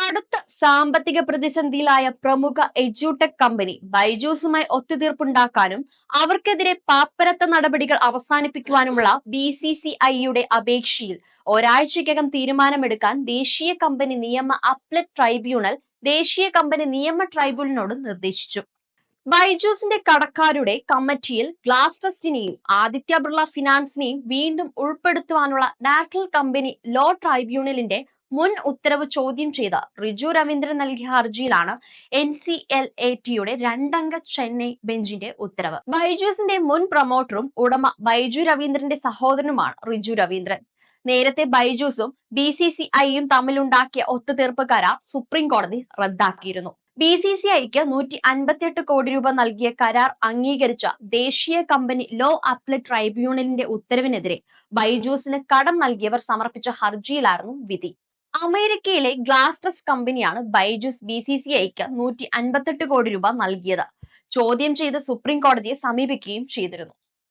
കടുത്ത സാമ്പത്തിക പ്രതിസന്ധിയിലായ പ്രമുഖ എഡ്യൂടെക് കമ്പനി ബൈജൂസുമായി ഒത്തുതീർപ്പുണ്ടാക്കാനും അവർക്കെതിരെ പാപ്പരത്ത നടപടികൾ അവസാനിപ്പിക്കുവാനുമുള്ള BCCIയുടെ അപേക്ഷയിൽ ഒരാഴ്ചയ്ക്കകം തീരുമാനമെടുക്കാൻ ദേശീയ കമ്പനി നിയമ അപ്പലറ്റ് ട്രൈബ്യൂണൽ ദേശീയ കമ്പനി നിയമ ട്രൈബ്യൂണലിനോട് നിർദ്ദേശിച്ചു. ബൈജൂസിന്റെ കടക്കാരുടെ കമ്മിറ്റിയിൽ ഗ്ലാസ് ട്രസ്റ്റിനെയും ആദിത്യ ബിർള ഫിനാൻസിനെയും വീണ്ടും ഉൾപ്പെടുത്തുവാനുള്ള നാഷണൽ കമ്പനി ലോ ട്രൈബ്യൂണലിന്റെ മുൻ ഉത്തരവ് ചോദ്യം ചെയ്ത റിജു രവീന്ദ്രൻ നൽകിയ ഹർജിയിലാണ് NCLATയുടെ രണ്ടംഗ ചെന്നൈ ബെഞ്ചിന്റെ ഉത്തരവ്. ബൈജൂസിന്റെ മുൻ പ്രൊമോട്ടറും ഉടമ ബൈജു രവീന്ദ്രന്റെ സഹോദരനുമാണ് റിജു രവീന്ദ്രൻ. നേരത്തെ ബൈജൂസും BCCIയും തമ്മിലുണ്ടാക്കിയ ഒത്തുതീർപ്പ് കരാർ സുപ്രീം കോടതി റദ്ദാക്കിയിരുന്നു. BCCIക്ക് 158 കോടി രൂപ നൽകിയ കരാർ അംഗീകരിച്ച ദേശീയ കമ്പനി ലോ അപ്പലറ്റ് ട്രൈബ്യൂണലിന്റെ ഉത്തരവിനെതിരെ ബൈജൂസിന് കടം നൽകിയവർ സമർപ്പിച്ച ഹർജിയിലായിരുന്നു വിധി. അമേരിക്കയിലെ ഗ്ലാസ് ട്രസ്റ്റ് കമ്പനിയാണ് ബൈജൂസ് BCCIക്ക് 158 കോടി രൂപ നൽകിയത് ചോദ്യം ചെയ്ത് സുപ്രീം കോടതിയെ സമീപിക്കുകയും ചെയ്തിരുന്നു.